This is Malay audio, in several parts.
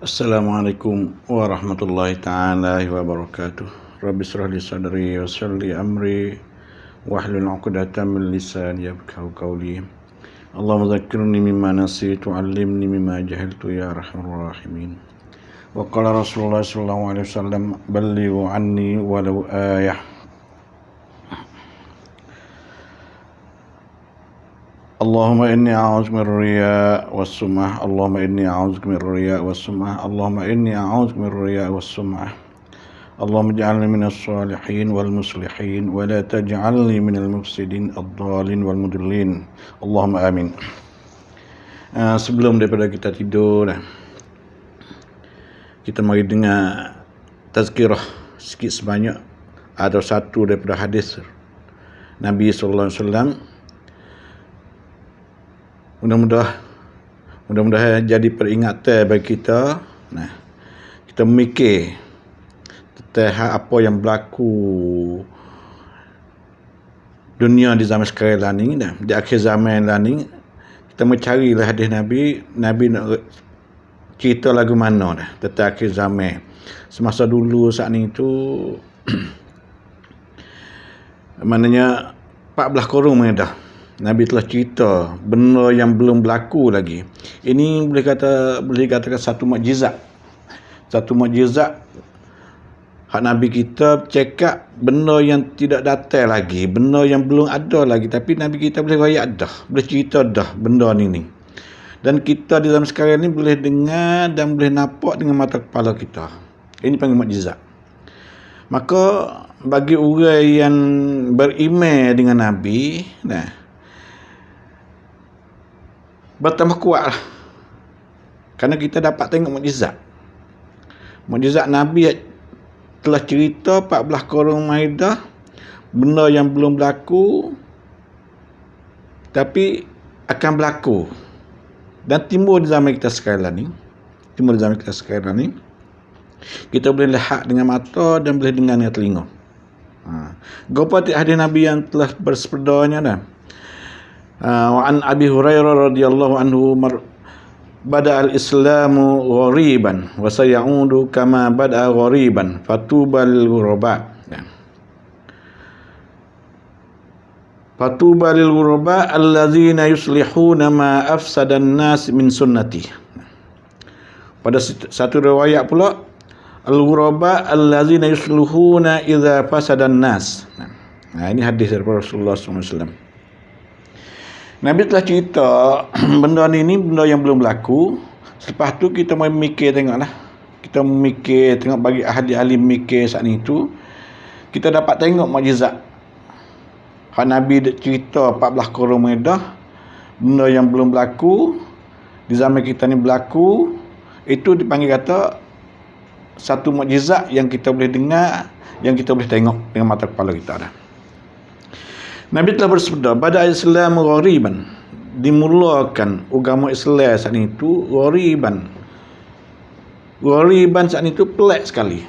Assalamualaikum warahmatullahi ta'ala wabarakatuh. Rabbi shrah li sadri wa yassir li amri wahlul 'uqdatam min lisani yafqahu qawli. Allahumma dzakkirni mimma nasitu 'allimni mimma jahiltu ya arhamar rahimin. Wa qala Rasulullah sallallahu alaihi wasallam ballighu anni walau ayah. Allahumma inni a'udzu min riya was-sum'ah. Allahumma inni a'udzu min riya was-sum'ah. Allahumma inni a'udzu min riya was-sum'ah. Allahumma ij'alni minas shalihin wal muslihin wa la taj'alni minal mufsidin ad-dhalin wal mudillin. Allahumma amin. Sebelum daripada kita tidur, kita mari dengar tazkirah sikit sebanyak atau satu daripada hadis Nabi sallallahu alaihi wasallam. Mudah-mudahan jadi peringatan bagi kita. Kita memikir tentang apa yang berlaku dunia di zaman sekarang ni, di akhir zaman ni. Kita mencarilah hadis Nabi nak cerita lagu mana tentang akhir zaman. Semasa dulu saat ni tu maknanya 14 kurun dah Nabi telah cerita benda yang belum berlaku lagi. Ini boleh katakan satu mukjizat. Satu mukjizat hak Nabi kita cakap benda yang tidak datang lagi, benda yang belum ada lagi, tapi Nabi kita boleh royak dah, boleh cerita dah benda ni. Dan kita di zaman sekarang ni boleh dengar dan boleh nampak dengan mata kepala kita. Ini panggil mukjizat. Maka bagi orang yang beriman dengan Nabi, bertambah kuatlah. Kerana kita dapat tengok mukjizat. Mukjizat Nabi telah cerita 14 kurun Maidah, benda yang belum berlaku tapi akan berlaku. Dan timbul di zaman kita sekarang ni. Kita boleh lihat dengan mata dan boleh dengar dengan telinga. Gapa hadis Nabi yang telah bersepedanya wa an Abi Hurairah radhiyallahu anhu bada al-islamu ghariban wa sayaudu kama bada ghariban fatubal ghuraba. Fatubal ghuraba allazina yuslihuna ma afsadan nas min sunnati. Pada satu riwayat pula al-ghuraba allazina yuslihuna idza fasadan nas. Ini hadis daripada Rasulullah SAW. Nabi telah cerita benda ni benda yang belum berlaku. Selepas tu kita mau mikir tengoklah. Kita mikir tengok bagi ahli-ahli mikir saat ni tu, kita dapat tengok mukjizat. Hak Nabi cerita 14 kurun Maidah, benda yang belum berlaku di zaman kita ni berlaku, itu dipanggil kata satu mukjizat yang kita boleh dengar, yang kita boleh tengok dengan mata kepala kita dah. Nabi telah bersabda, "Bada Islam ghariban." Dimulakan agama Islam saat itu ghariban. Ghariban saat itu pelik sekali.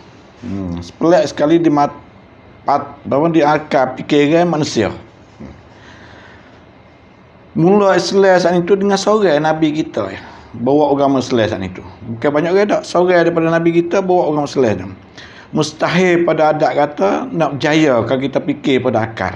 Pelik sekali di akal fikiran manusia. Mula Islam saat itu dengan seorang Nabi kita bawa agama Islam saat itu. Bukan banyak orang tak, seorang daripada Nabi kita bawa agama Islam. Mustahil pada adat kata nak berjaya kalau kita fikir pada akal.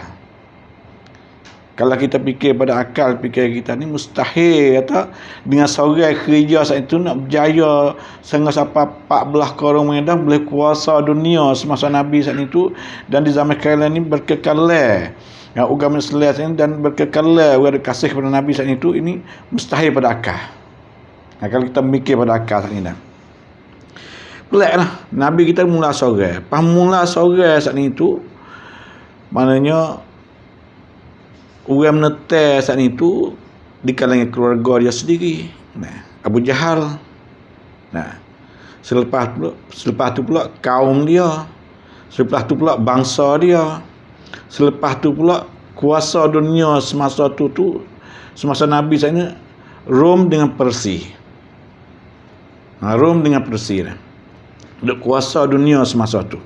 Kalau kita fikir pada akal fikiran kita ni, mustahil kata dengan seorang kerja saat itu nak berjaya sehingga sampai 14 kurun Maidah boleh kuasa dunia semasa Nabi saat itu, dan di zaman sekarang ni berkekalan agama Islam ini dan berkekalan ada kasih kepada Nabi saat itu, ini mustahil pada akal. Kalau kita mikir pada akal saat ini peliklah. Nabi kita mula seorang. Mula seorang saat itu maknanya orang menetai saat itu di kalangan keluarga dia sendiri. Abu Jahal. Selepas tu pula kaum dia. Selepas tu pula bangsa dia. Selepas tu pula kuasa dunia semasa tu semasa Nabi saat ini, Rom dengan Persia. Rom dengan Persia. Duk kuasa dunia semasa tu.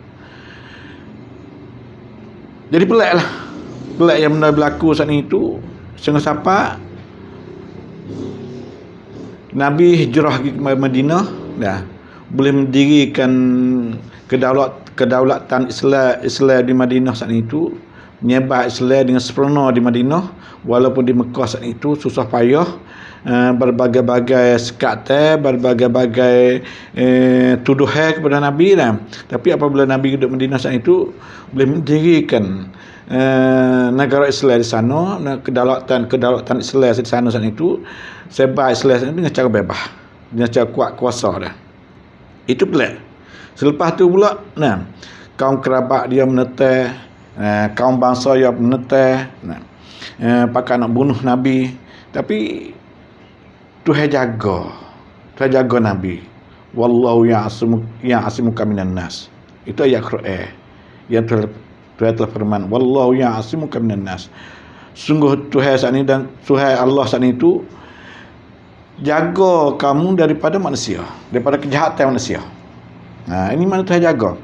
Jadi peliklah. Pelik yang benda berlaku saat itu sehingga sampai Nabi hijrah ke Madinah dah. boleh mendirikan kedaulatan Islam di Madinah saat itu, menyebar Islam dengan sempurna di Madinah, walaupun di Mekah saat itu susah payah, berbagai-bagai sekat, berbagai-bagai tuduhan kepada Nabi dah. Tapi apabila Nabi duduk Madinah saat itu, boleh mendirikan negara Islam di sana, kedaulatan Islam di sana saat itu, sebar Islam dengan cara bebas, dengan cara kuat kuasa dah. Itu pelik. Selepas tu pula, kaum kerabat dia menetai, kaum bangsa dia menetai, pakai nak bunuh Nabi. Tapi Tuhan jaga Nabi. Wallahu ya'asimuka minan nas. Itu ayat Quran yang Tuhan telah firman, wallahu ya'asimuka minan nas. Sungguh Tuhan saat ini dan Tuhan Allah saat itu jaga kamu daripada manusia, daripada kejahatan manusia. Ini mana Tuhan jaga.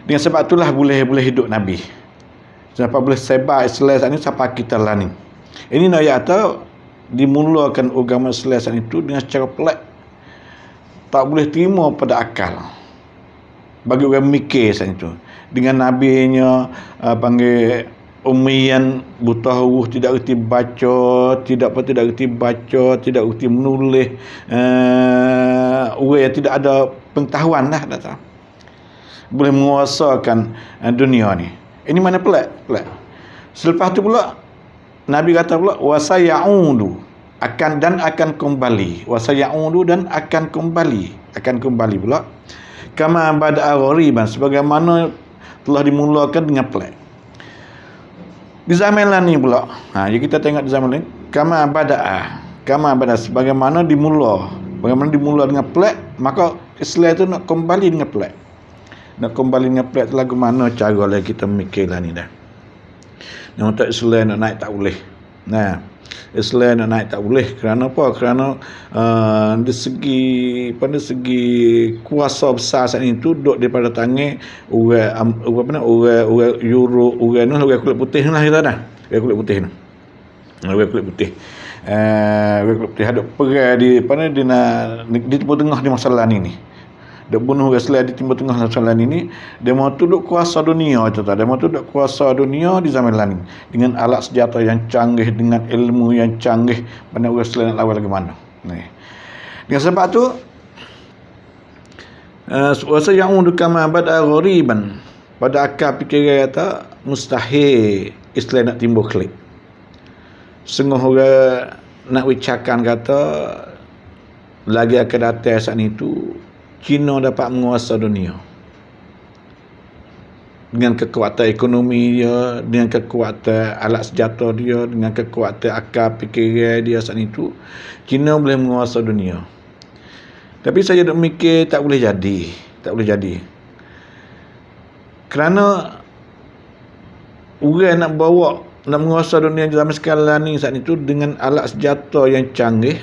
Dengan sebab itulah boleh hidup Nabi. Sebab boleh sebar Islam saat ini sampai kita lah ni. Ini ayat tu dimulakan agama Islam saat itu dengan cara pelik. Tak boleh terima pada akal. Bagi orang mikir saat itu. Dengan nabinya panggil ummiyan, buta huruf, tidak reti baca, tidak reti baca, tidak reti menulis, orang yang tidak ada pengetahuan lah datang. Boleh menguasakan dunia ni. Ini mana pelik? Selepas tu pula Nabi kata pula wasayaudu, akan kembali. Wasayaudu dan akan kembali pula. Kama bada'a ghariban, sebagaimana telah dimulakan dengan pelik. Di zaman lain ni pula, jadi kita tengok di zaman lain, kama bada'a sebagaimana dimula dengan pelik, maka Islam itu nak kembali dengan pelik. Nak kembali dengan pelik tu lagu mana cara lah kita mikirlah ni dah. Yang untuk Islam nak naik tak boleh. Islam nak naik tak boleh. Kerana apa? Kerana dari segi kuasa besar saat itu duduk daripada tangan orang Euro, orang kulit putih lah kita dah. Orang kulit putih ni. Orang kulit putih. Orang kulit putih ada perang di Timur Tengah di masalah ni. Dia bunuh Islam di Timur Tengah masalah ini. Dia mau duduk kuasa dunia itu tak. Dia mau duduk kuasa dunia di zaman lain dengan alat senjata yang canggih, dengan ilmu yang canggih. Mana orang Islam nak lawan lagi mana. Dengan sebab tu wasa ya'udu kama bada'a ghariban, pada akal fikiran kata mustahil Islam nak timbul klik. Sengah orang nak ucapkan kata lagi akan datang saat itu China dapat menguasai dunia dengan kekuatan ekonomi dia, dengan kekuatan alat senjata dia, dengan kekuatan akal fikiran dia saat itu, China boleh menguasai dunia. Tapi saya duk mikir tak boleh jadi. Kerana orang nak menguasai dunia zaman sekarang ni saat itu dengan alat senjata yang canggih.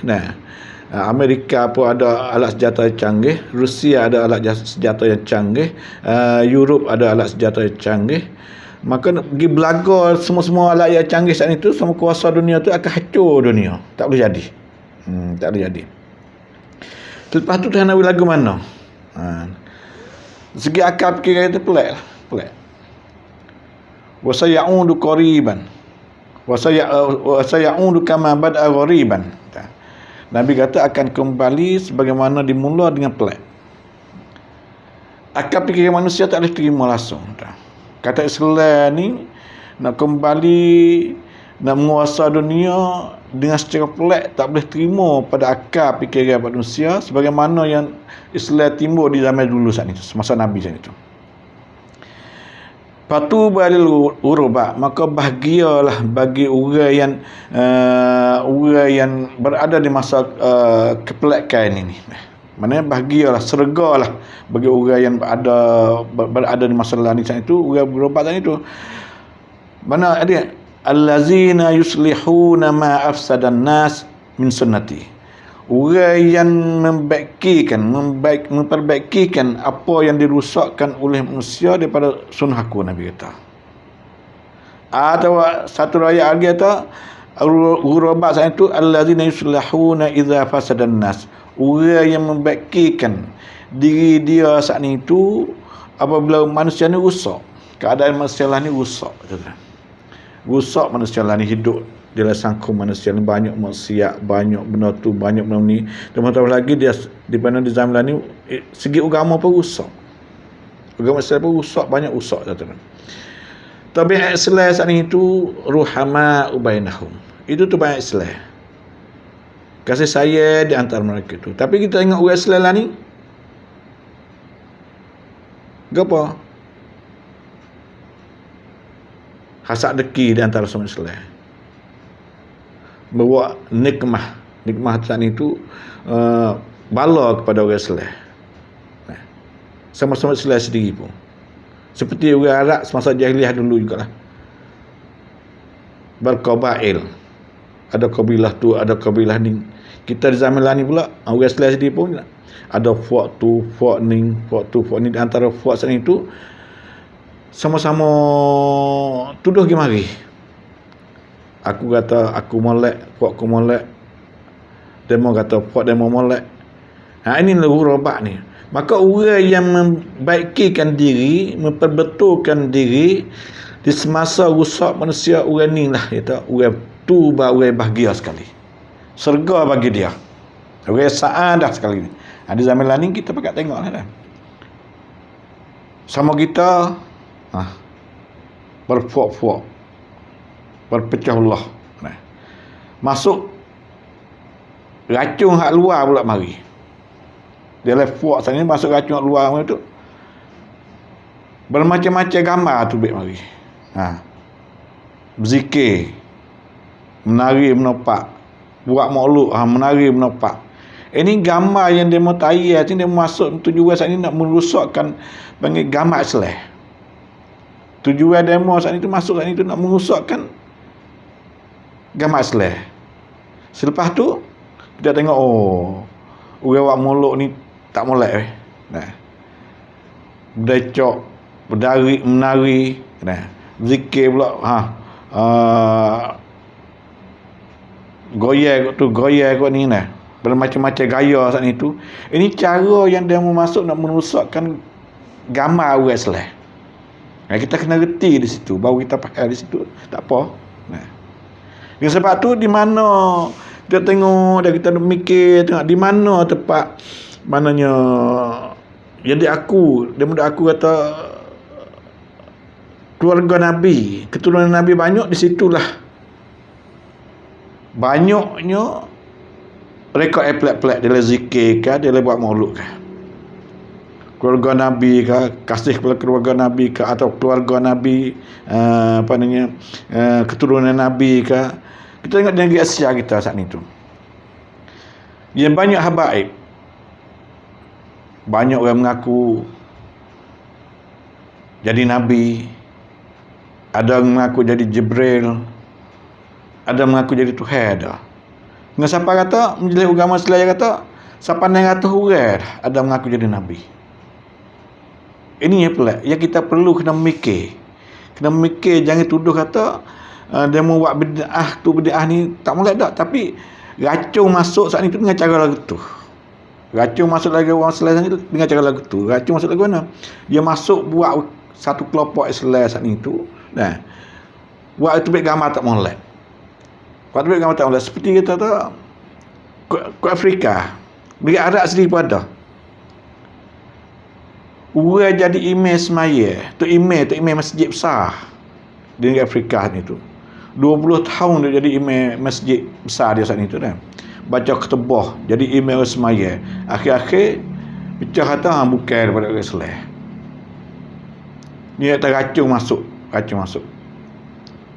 Amerika pun ada alat senjata yang canggih, Rusia ada alat senjata yang canggih, Europe ada alat senjata yang canggih. Maka nak pergi belaga semua alat yang canggih saat itu, semua kuasa dunia tu akan hancur dunia. Tak boleh jadi. Tak boleh jadi. Lepas tu Tuhan Nabi lagu mana? Segi akal fikiran itu pelik. Wasayaudu qariban. Wasayaudu kama bada'a ghariban. Nabi kata akan kembali sebagaimana dimula dengan pelik. Akal fikiran manusia tak boleh terima langsung. Kata Islam ni nak kembali, nak menguasai dunia dengan secara pelik, tak boleh terima pada akal fikiran manusia sebagaimana yang Islam timbul di zaman dulu saat itu, semasa Nabi saat itu. Patu balil urba, maka bahagialah bagi orang yang berada di masa kepelikan ini. Maknanya bahagialah, sergalah bagi orang yang berada di masa lain itu, orang berobat itu. Mana ada allazina yuslihuna ma afsadan nas min sunnati. Orang yang memperbaikikan apa yang dirusakkan oleh manusia daripada sunnah aku, Nabi kata. Atau satu ayat lagi kata ghurabat saat itu allazina yuslihuna idza fasadan nas. Orang yang membaikkan diri dia saat ni tu apabila manusia ni rusak, keadaan manusia lah ni rusak, rusak manusia lah ni hidup dalam sangkum manusia ni banyak maksiat, banyak benda tu, banyak benda ni. Tambah lagi dia di mana di zaman ni segi agama pun rusak. Agama Islam pun rusak, banyak rusak, tuan-tuan. Tabiat Islam saat ni tu ruhama ubainahum. Itu tu banyak Islam. Kasih sayang di antara mereka tu. Tapi kita tengok orang Islam lah ni, apa? Hasad deki di antara semua Islam. Bawa nikmah saat ni tu bala kepada orang Islam. Sama-sama Islam sendiri pun. Seperti orang Arab semasa jahiliah dulu jugalah. Berqabail. Ada kabilah tu, ada kabilah ni. Kita di zaman lah ni pula, orang Islam sendiri pun ada fuak tu, fuak ni, fuak tu, fuak ni. Di antara fuak sana itu sama-sama tuduh pergi mari. Aku kata aku molek, fuak aku molek. Demo kata fuak demo molek. Ini ghurabat ni. Maka orang yang membaikikan diri, memperbetulkan diri di semasa rusak manusia, orang ni lah kata, orang tu orang bahagia sekali. Surga bagi dia. Orang saadah sekali ni. Di zaman lah ni kita pakat tengok lah dah. Sama kita berfuak-fuak, berpecah Allah. Masuk racun hak luar pula mari. Dia fuak sana masuk racun hak luar tu. Bermacam-macam gambar tu baik mari. Berzikir, menari menopak, buat makhluk, menari menopak. Ini gambar yang dia mau tayar, dia masuk tujuan saat ini nak merosakkan panggil gambar Islam. Tujuan demo saat itu masuk saat itu nak merosakkan gambar Islam. Selepas tu kita tengok orang buat makhluk ni tak molek berdecok, berdari, menari, zikir pula, goyang tu, goyang kot ni bermacam-macam gaya saat itu. Ini cara yang dia mau masuk nak merosakkan gambar orang Islam. Kita kena reti di situ, baru kita faham di situ. Tak apa. Dengan sebab tu di mana kita tengok dan kita mikir tengok di mana tempat maknanya yang dia muda aku kata keluarga Nabi, keturunan Nabi banyak, di situlah banyaknya rekod pelik-pelik. Dia zikir kah, dia buat maulud kah, keluarga Nabi kah, kasih kepada keluarga Nabi kah, atau keluarga Nabi keturunan Nabi kah. Kita tengok di negeri Asia kita saat ni tu, yang banyak habaib, banyak orang mengaku jadi Nabi, ada yang mengaku jadi Jibril, ada yang mengaku jadi Tuhan. Dengan siapa kata menjelaskan agama Islam kata siapa yang kata orang ada mengaku jadi Nabi. Ini yang pelik, yang kita perlu kena mikir, jangan tuduh kata dia mau buat bid'ah tu, bid'ah ni tak molek tak, tapi racun masuk saat ni tu dengan cara lagu tu. Racun masuk lagi orang Islam ni dengan cara lagu tu. Racun masuk lagu mana? Dia masuk buat satu kelompok Islam saat ni tu. Buat itu baik gambar tak molek. Buat itu baik gambar tak molek. Seperti kita tahu ke Afrika, negeri Arab sendiri pun ada. Orang jadi imam semaya, tu imam masjid besar di negeri Afrika ni tu. 20 tahun dia jadi imam masjid besar dia saat ni tu baca ketubah, jadi imam semaya. Akhir-akhir pecah kata bukan daripada orang Islam. Ni kata racun masuk.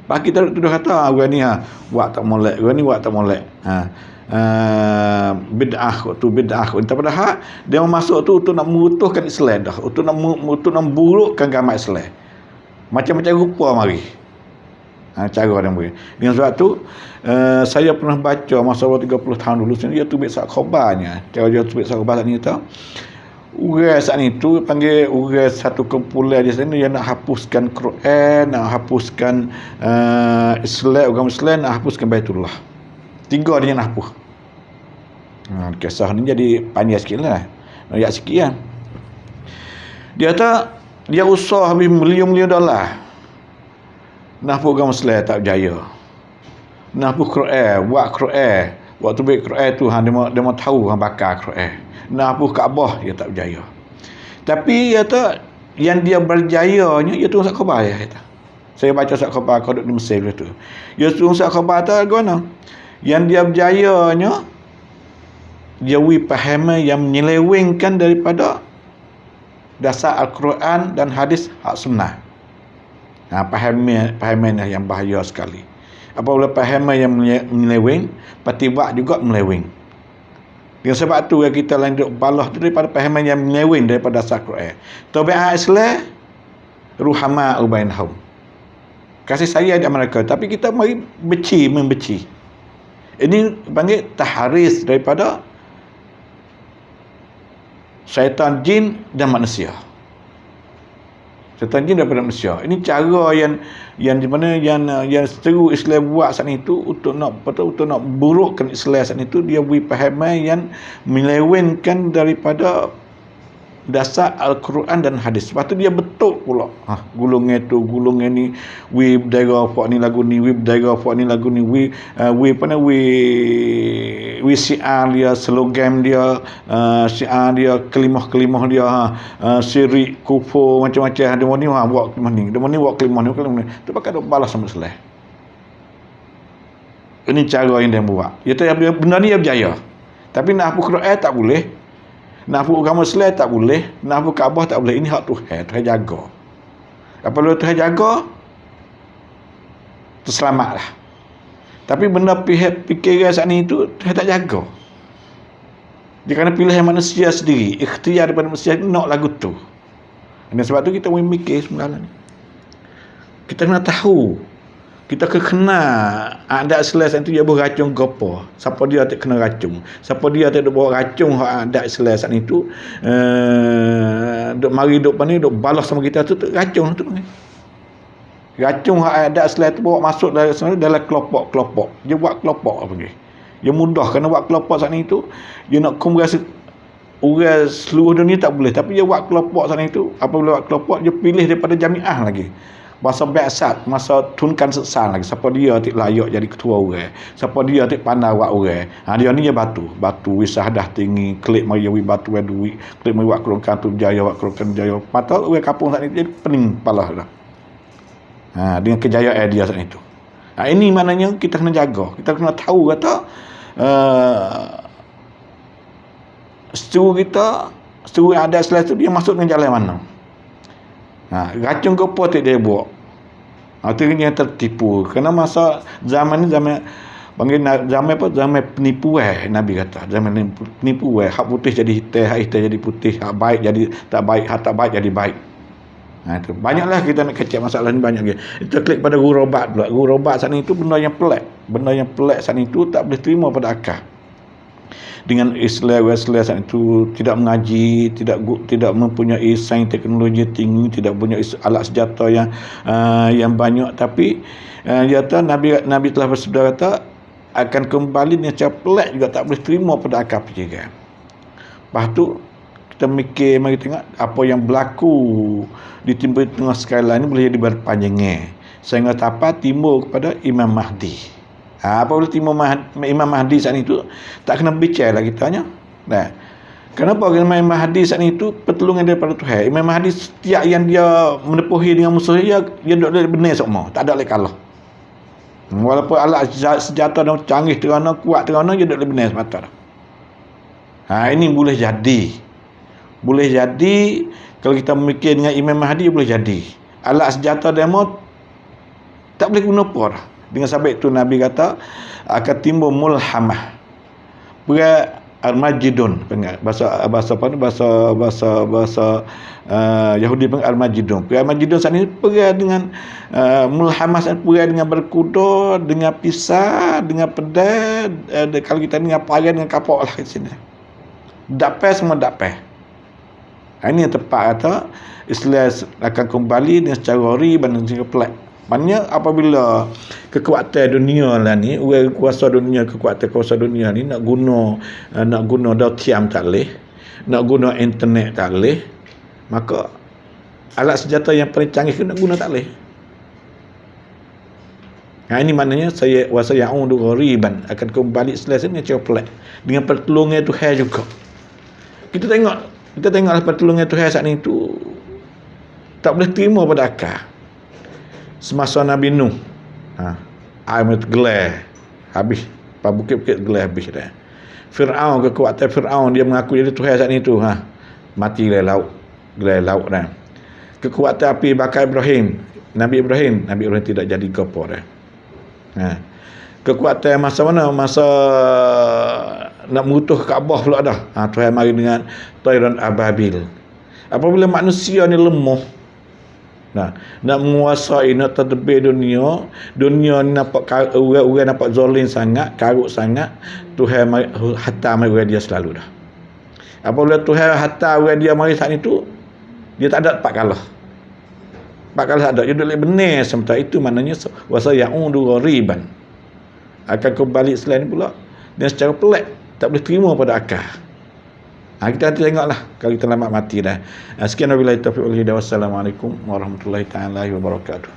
Pak kita tuduh kata orang ni buat tak molek, orang ni buat tak molek. Bid'ah tu bid'ah. Padahal dia masuk tu untuk nak merutuhkan Islam dah, untuk nak memburukkan agama Islam. Macam-macam rupa mari. Cara dia beri. Dengan sebab tu saya pernah baca masa 30 tahun dulu sini, dia tubik sak khabarnya. Cara dia tubik sak khabar ni tahu. Orang saat ni tu panggil orang satu kumpulan di sana yang nak hapuskan Quran, nak hapuskan Islam, agama Islam, nak hapuskan Baitullah. 3 dia nak hapus. Kisah ni jadi panjang sikit lah. Ayat sikit lah. Dia kata, dia usah habis million-million dolar. Nah pun agama Islam tak berjaya. Nah pun Quran, buat Quran. Waktu baik Quran tu, dia mau tahu bakar Quran. Nah pun Kaabah, dia tak berjaya. Tapi dia kata, yang dia berjayanya, dia tunggu surat khabar. Dia kata. Saya baca surat khabar kau duduk di Mesir dulu tu. Dia tunggu surat khabar tu, gimana? Yang dia berjayanya, dia faham yang menyelewengkan daripada dasar Al-Quran dan hadis hak sunnah. Pahaman yang bahaya sekali. Apabila pahaman yang menyeleweng, patibak juga meleweng. Dengan sebab tu kita lain duk balah tu daripada pahaman yang menyeleweng daripada dasar Al-Quran. Tabiat Islam ruhama ubainhum. Kasih sayang di mereka, tapi kita mari membenci. Ini panggil tahriz daripada syaitan jin dan manusia. Syaitan jin daripada manusia. Ini cara yang di mana yang seteru Islam buat saat itu untuk nak burukkan Islam saat itu, dia beri pahaman yang melewengkan daripada dasar Al-Quran dan hadis. Sebab tu dia betul pula. Gulungan ni, we berdaerah apa ni lagu ni, we berdaerah apa ni lagu ni, we syiar dia, slogan dia, syiar dia, kelimah-kelimah dia, syirik, kufur, macam-macam. Dia ni buat kelimah ni, dia ni buat kelimah ni. Tu pakai duk balas sama Islam. Ini cara yang dia buat. Dia tahu benda ni dia berjaya. Tapi nak hapus Quran tak boleh. Nak hapus agama Islam tak boleh. Nak hapus Kaabah tak boleh. Ini hak Tuhan. Tuhan jaga. Apabila Tuhan jaga, terselamatlah. Tapi benda fikiran saat ni itu, Tuhan tak jaga. Dia kena pilihan manusia sendiri. Ikhtiar daripada manusia nak lagu tu. Dan sebab tu kita boleh mikir sebenarnya. Kita kena tahu. Kita kena adat Islam itu dia beracun ke apa. Siapa dia tak kena racun. Siapa dia tak bawa racun adat Islam itu, duk mari duk pani duk balas sama kita tu racun tu. Racun adat Islam itu bawa masuk dalam kelompok-kelompok. Dia buat kelompok apa ni. Dia mudah kena buat kelompok sana itu. Dia nak kumrasi orang seluruh dunia tak boleh, tapi dia buat kelompok sana itu. Apabila buat kelompok, dia pilih daripada jamiah lagi. Masa biasat, masa tunkan seksan lagi. Siapa dia tak layak jadi ketua orang. Siapa dia tak pandai buat orang. Dia ni dia batu wisah dah tinggi, klik mari wi batu we duit, klik mari buat kerongkan tu jaya, buat kerongkan jaya. Patut orang kampung saat ni jadi pening kepala dah. Dengan kejayaan dia saat itu. Ini maknanya kita kena jaga. Kita kena tahu kata seteru ada Islam tu dia masuk dengan jalan mana. Racun ke apa tak dia buat. Itu yang tertipu. Kerana masa zaman ni zaman penipuan Nabi kata. Zaman penipuan. Hak putih jadi hitam, hak hitam jadi putih, hak baik jadi tak baik, hak tak baik jadi baik. Itu banyaklah kita nak kecek masalah ni banyak lagi. Kita klik pada gurobat pula. Gurobat sana itu benda yang pelik. Benda yang pelik sana itu tak boleh terima pada akal. Dengan Islam sana itu tidak mengaji, tidak mempunyai sains teknologi tinggi, tidak punya alat senjata yang banyak, tapi dia kata Nabi telah bersabda kata akan kembali dengan cara pelik juga, tak boleh terima pada akal fikiran. Lepas tu kita mikir, mari tengok apa yang berlaku di timur tengah sekarang ini boleh jadi berpanjangnya sehingga dapat timbul kepada Imam Mahdi. Apabila Imam Mahdi saat itu tak kena bicara lah kitanya. Kenapa Imam Mahdi saat itu pertolongan daripada Tuhan. Imam Mahdi setiap yang dia menepuhi dengan musuh dia tak boleh benar semua, tak ada boleh kalah. Walaupun alat senjata dan canggih terana, kuat terana, dia tak boleh benar semata. Ini boleh jadi kalau kita memikir dengan Imam Mahdi boleh jadi. Alat senjata demo tak boleh guna apa dah. Dengan sebab itu Nabi kata akan timbul mulhamah. Perang Armagedon, bahasa apa ni, bahasa Yahudi panggil Armagedon. Perang Armagedon saat ini perang dengan mulhamah, perang dengan berkuda, dengan pisau, dengan pedang, kalau kita dengan parang, dengan kapal lah kat sini. Dapat semua dapat. Ini yang tepat kata Islam akan kembali dengan secara riba dan secara pelik. Maknanya apabila kekuatan dunia lah ni, orang kuasa dunia, kekuatan kuasa dunia ni nak guna dautiam tak leh, nak guna internet tak leh, maka alat senjata yang paling canggih nak guna tak leh. Ini maknanya saya ya'udu ghariban, akan kembali selesai dengan cara pelik, dengan pertolongan Tuhan juga. Kita tengoklah pertolongan Tuhan saat ni tu tak boleh terima pada akal. Semasa Nabi Nuh, air gelar habis, bukit-bukit gelar habis dah. Firaun, kekuatan Firaun, dia mengaku jadi Tuhan saat ni tu, mati gelar laut dah. Kekuatan api bakar Nabi Ibrahim tidak jadi apa dah. Kekuatan masa mana? Masa nak merutuh Kaabah pula dah. Tuhan mari dengan Tairan Ababil. Apabila manusia ni lemah, nak menguasai, nak terdebir dunia ni nampak orang nampak zalim sangat, karut sangat, Tuhan hantar mari dia selalu dah. Apabila Tuhan hantar orang dia mari saat itu, dia tak ada tempat kalah. Tempat kalah tak ada, dia duduk benar sementara itu. Maknanya wasa ya'udu ghariban, akan kembali selain pula dan secara pelik, tak boleh terima pada akal. Kita nanti tengoklah kalau kita lambat mati dah. Sekian wabillahi taufiq wal hidayah. Wassalamualaikum warahmatullahi taala wabarakatuh.